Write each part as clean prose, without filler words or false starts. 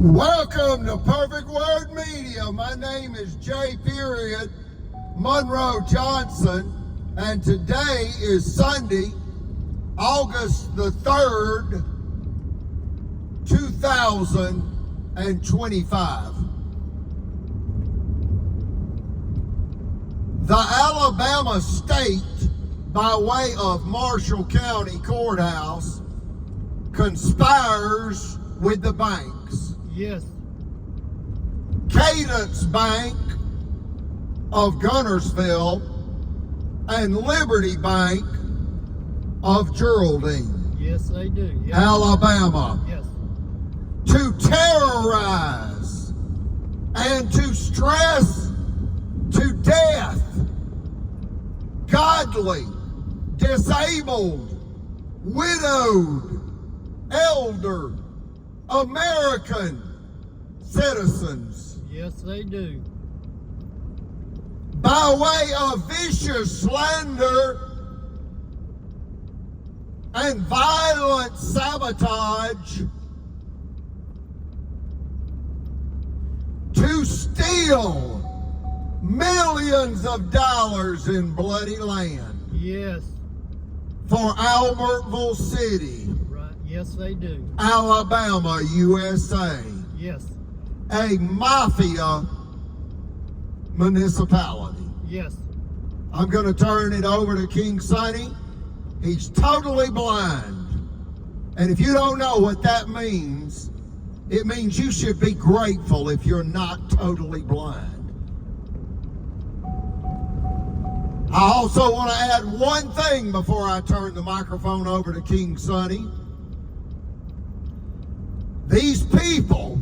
Welcome to Perfect Word Media. My name is J. Monroe Johnson, and today is Sunday, August the 3rd, 2025. The Alabama State, by way of Marshall County Courthouse, conspires with the banks. Yes. Cadence Bank of Gunnersville and Liberty Bank of Geraldine, Yes, they do. Yes. Alabama, Yes. to terrorize and to stress to death godly, disabled, widowed, elder American citizens. Yes, they do. By way of vicious slander and violent sabotage to steal millions of dollars in bloody land Yes. for Albertville City, Right. Yes, they do. Alabama, USA, Yes. a mafia municipality. Yes. I'm going to turn it over to King Sonny. He's totally blind. And if you don't know what that means, it means you should be grateful if you're not totally blind. I also want to add one thing before I turn the microphone over to King Sonny. These people,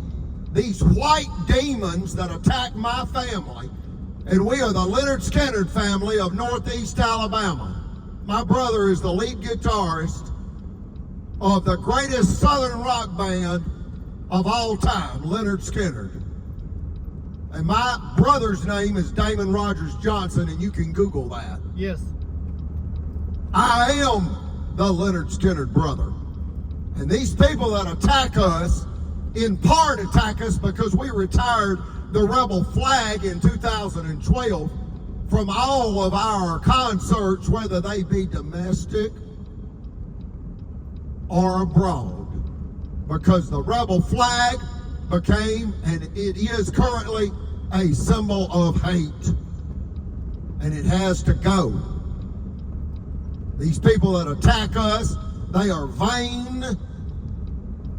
these white demons that attack my family, and we are the Leonard Skinner family of Northeast Alabama. My brother is the lead guitarist of the greatest Southern rock band of all time, Leonard Skinner. And my brother's name is Damon Rogers Johnson, and you can Google that. Yes. I am the Leonard Skinner brother. And these people that attack us, in part attack us because we retired the rebel flag in 2012 from all of our concerts, whether they be domestic or abroad, because the rebel flag became, and it is currently, a symbol of hate, and it has to go. These people that attack us, they are vain,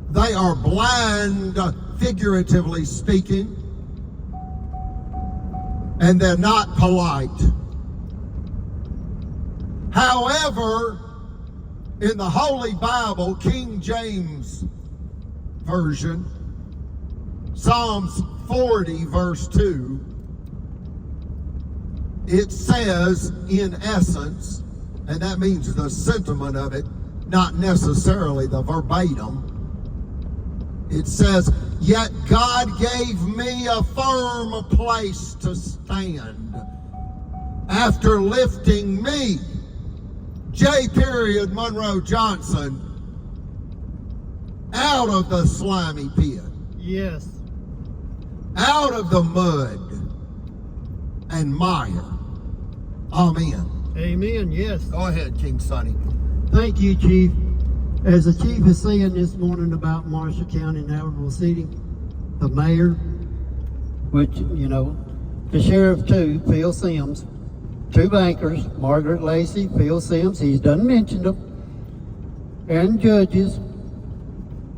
they are blind, figuratively speaking, and they're not polite. However, in the Holy Bible, King James Version, Psalms 40 verse 2, it says in essence, and that means the sentiment of it, not necessarily the verbatim, it says, "Yet God gave me a firm place to stand after lifting me, J. Monroe Johnson, out of the slimy pit, Yes. out of the mud and mire." Amen. Amen. Yes. Go ahead, King Sonny. Thank you, Chief. As the Chief is saying this morning about Marshall County and Albertville City, the mayor, which, you know, the sheriff too, Phil Sims, two bankers, Margaret Lacey, Phil Sims, he doesn't mention them, and judges,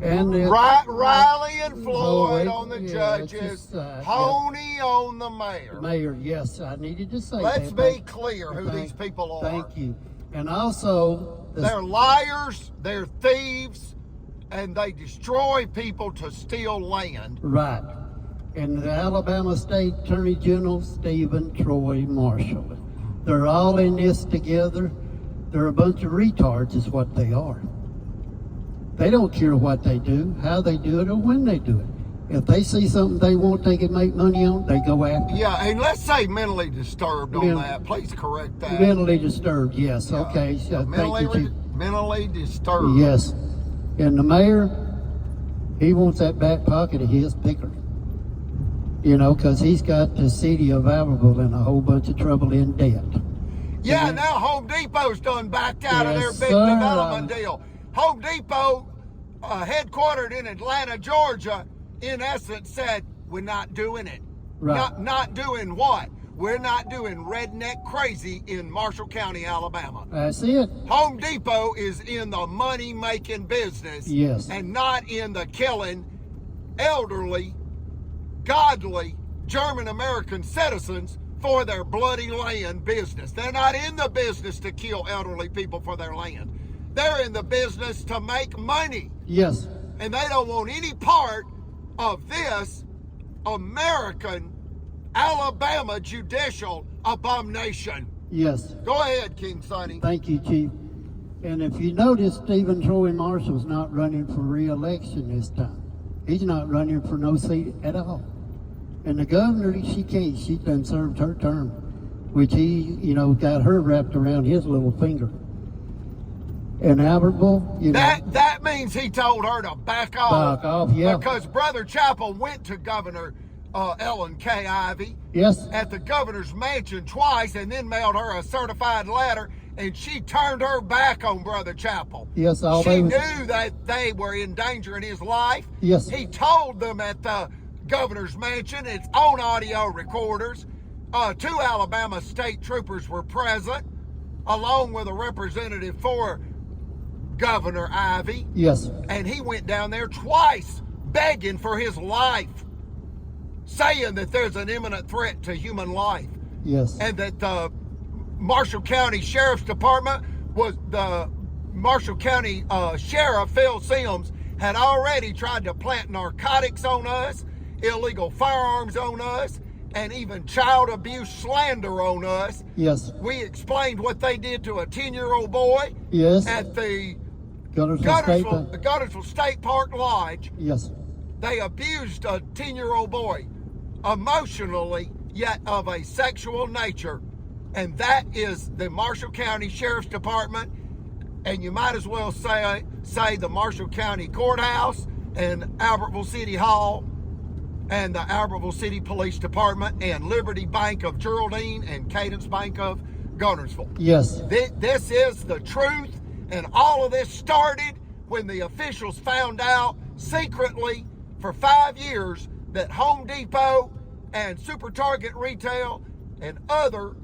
and Riley and Floyd on the yeah, judges, just, Honey on the mayor. Mayor, yes, I needed to say Let's that. be clear who these people are. Thank you. And also, They're liars, they're thieves, and they destroy people to steal land. right. And the Alabama State Attorney General, Stephen Troy Marshall. They're all in this together. They're a bunch of retards is what they are. They don't care what they do, how they do it, or when they do it. If they see something they want they can make money on, they go after it. Yeah, and let's say mentally disturbed on that. Please correct that. Mentally disturbed, yes. Yeah. Okay. So thank you, Chief. Mentally disturbed. Yes. And the mayor, He wants that back pocket of his bigger. You know, because he's got the city of Albertville in a whole bunch of trouble in debt. Yeah, now Home Depot's done backed out of their Yes, big sir. development deal. Home Depot, headquartered in Atlanta, Georgia, in essence said, we're not doing it. Right. Not doing what? We're not doing redneck crazy in Marshall County, Alabama. That's it. Home Depot is in the money-making business. Yes. And not in the killing elderly, godly German-American citizens for their bloody land business. They're not in the business to kill elderly people for their land. They're in the business to make money. Yes. And they don't want any part of this American Alabama judicial abomination. Yes. Go ahead, King Sonny. Thank you, Chief. And if you notice, Stephen Troy Marshall's not running for re-election this time. He's not running for no seat at all. And the governor, she can't. She done served her term, which he, you know, got her wrapped around his little finger. And Albertville, you know. That means he told her to back off. Back off, yeah. Because Brother Chappell went to Governor Ellen K. Ivey Yes. at the governor's mansion twice and then mailed her a certified letter, and she turned her back on Brother Chappell. Yes, all She they was- knew that they were endangering his life. Yes. He told them at the governor's mansion, it's on audio recorders. 2 Alabama state troopers were present, along with a representative for Governor Ivey. Yes. And he went down there twice begging for his life, saying that there's an imminent threat to human life. Yes. And that the Marshall County Sheriff's Department was the Marshall County Sheriff Phil Sims had already tried to plant narcotics on us, illegal firearms on us, and even child abuse slander on us. Yes. We explained what they did to a 10-year-old boy Yes. at the Guntersville. Guntersville State Park Lodge. Yes. They abused a 10-year-old boy emotionally, yet of a sexual nature. And that is the Marshall County Sheriff's Department. And you might as well say the Marshall County Courthouse and Albertville City Hall and the Albertville City Police Department and Liberty Bank of Geraldine and Cadence Bank of Guntersville. Yes. This is the truth, and all of this started when the officials found out secretly for 5 years that Home Depot and Super Target Retail and other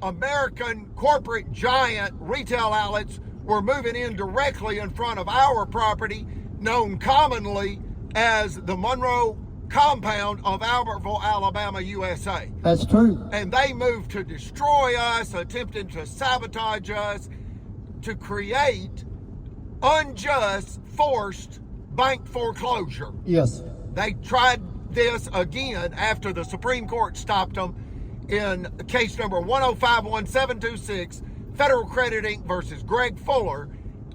American corporate giant retail outlets were moving in directly in front of our property, known commonly as the Monroe compound of Albertville, Alabama, USA. That's true. And they moved to destroy us, attempting to sabotage us, to create unjust, forced bank foreclosure. Yes. They tried this again after the Supreme Court stopped them in case number 1051726, Federal Credit Inc. versus Greg Fuller.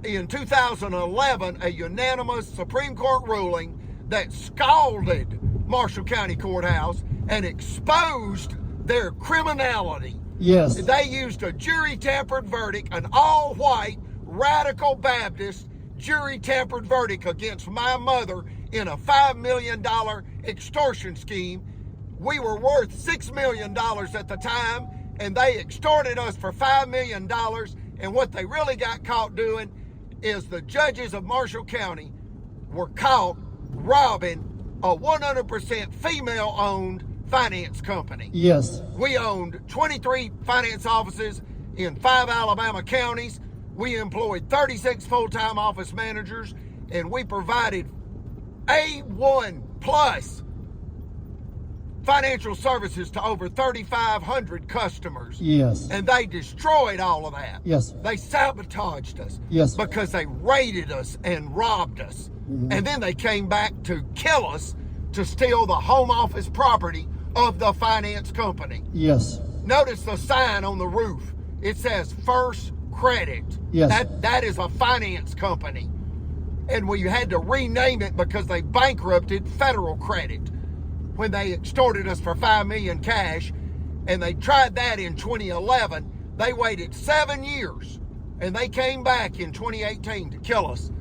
In 2011, a unanimous Supreme Court ruling that scalded Marshall County Courthouse and exposed their criminality. Yes. They used a jury-tampered verdict, an all-white radical Baptist jury-tampered verdict against my mother in a $5 million extortion scheme. We were worth $6 million at the time, and they extorted us for $5 million. And what they really got caught doing is the judges of Marshall County were caught robbing a 100% female-owned finance company. Yes. We owned 23 finance offices in 5 Alabama counties. We employed 36 full-time office managers, and we provided A1 plus financial services to over 3,500 customers. Yes. And they destroyed all of that. Yes. They sabotaged us. Yes. Because they raided us and robbed us. Mm-hmm. And then they came back to kill us, to steal the home office property of the finance company. Yes. Notice the sign on the roof. It says First Credit. Yes. That is a finance company. And we had to rename it because they bankrupted Federal Credit when they extorted us for $5 million cash. And they tried that in 2011. They waited 7 years, and they came back in 2018 to kill us.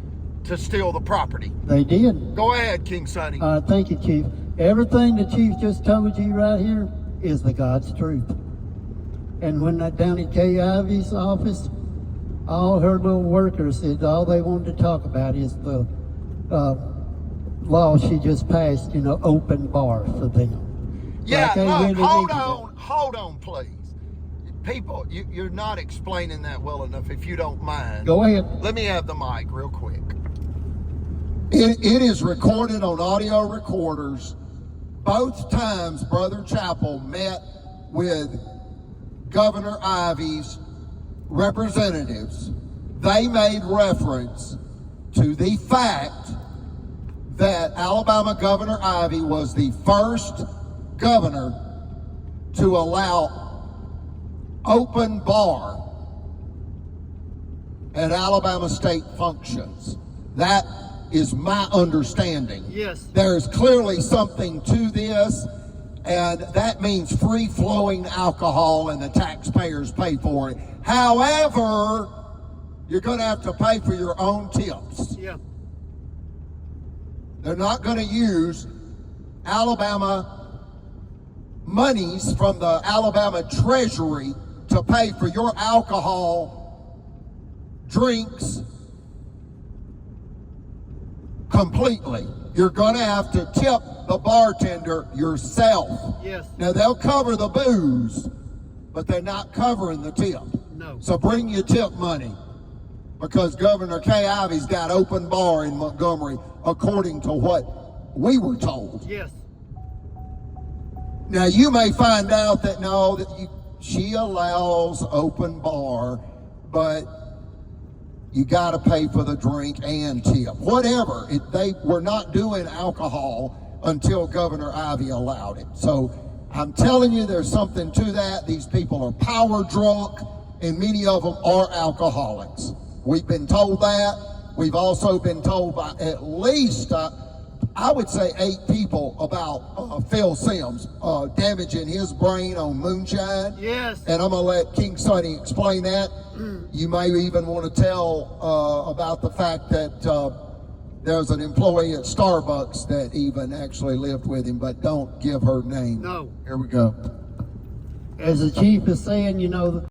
to steal the property. They did. Go ahead, King Sonny. Thank you, Chief. Everything the Chief just told you right here is the God's truth. And when that down at Kay Ivy's office, all her little workers said all they wanted to talk about is the law she just passed, open bar for them. Yeah, Like they look, really hold needed on, hold on, please. People, you're not explaining that well enough, if you don't mind. Go ahead. Let me have the mic real quick. It is recorded on audio recorders. Both times Brother Chappell met with Governor Ivy's representatives, they made reference to the fact that Alabama Governor Ivy was the first governor to allow open bar at Alabama state functions. That is my understanding. Yes. There's clearly something to this, and that means free-flowing alcohol and the taxpayers pay for it. However, you're going to have to pay for your own tips. Yeah. They're not going to use Alabama monies from the Alabama Treasury to pay for your alcohol, drinks, completely. You're going to have to tip the bartender yourself. Yes. Now, they'll cover the booze, but they're not covering the tip. No. So bring your tip money, because Governor Kay Ivy's got open bar in Montgomery, according to what we were told. Yes. Now, you may find out that she allows open bar, but you got to pay for the drink and tip. Whatever. They were not doing alcohol until Governor Ivy allowed it. So I'm telling you, there's something to that. These people are power drunk, and many of them are alcoholics. We've been told that. We've also been told by at least, I would say 8 people about Phil Sims damaging his brain on moonshine. Yes. And I'm going to let King Sonny explain that. You may even want to tell about the fact that there's an employee at Starbucks that even actually lived with him, but don't give her name. No. Here we go. As the Chief is saying,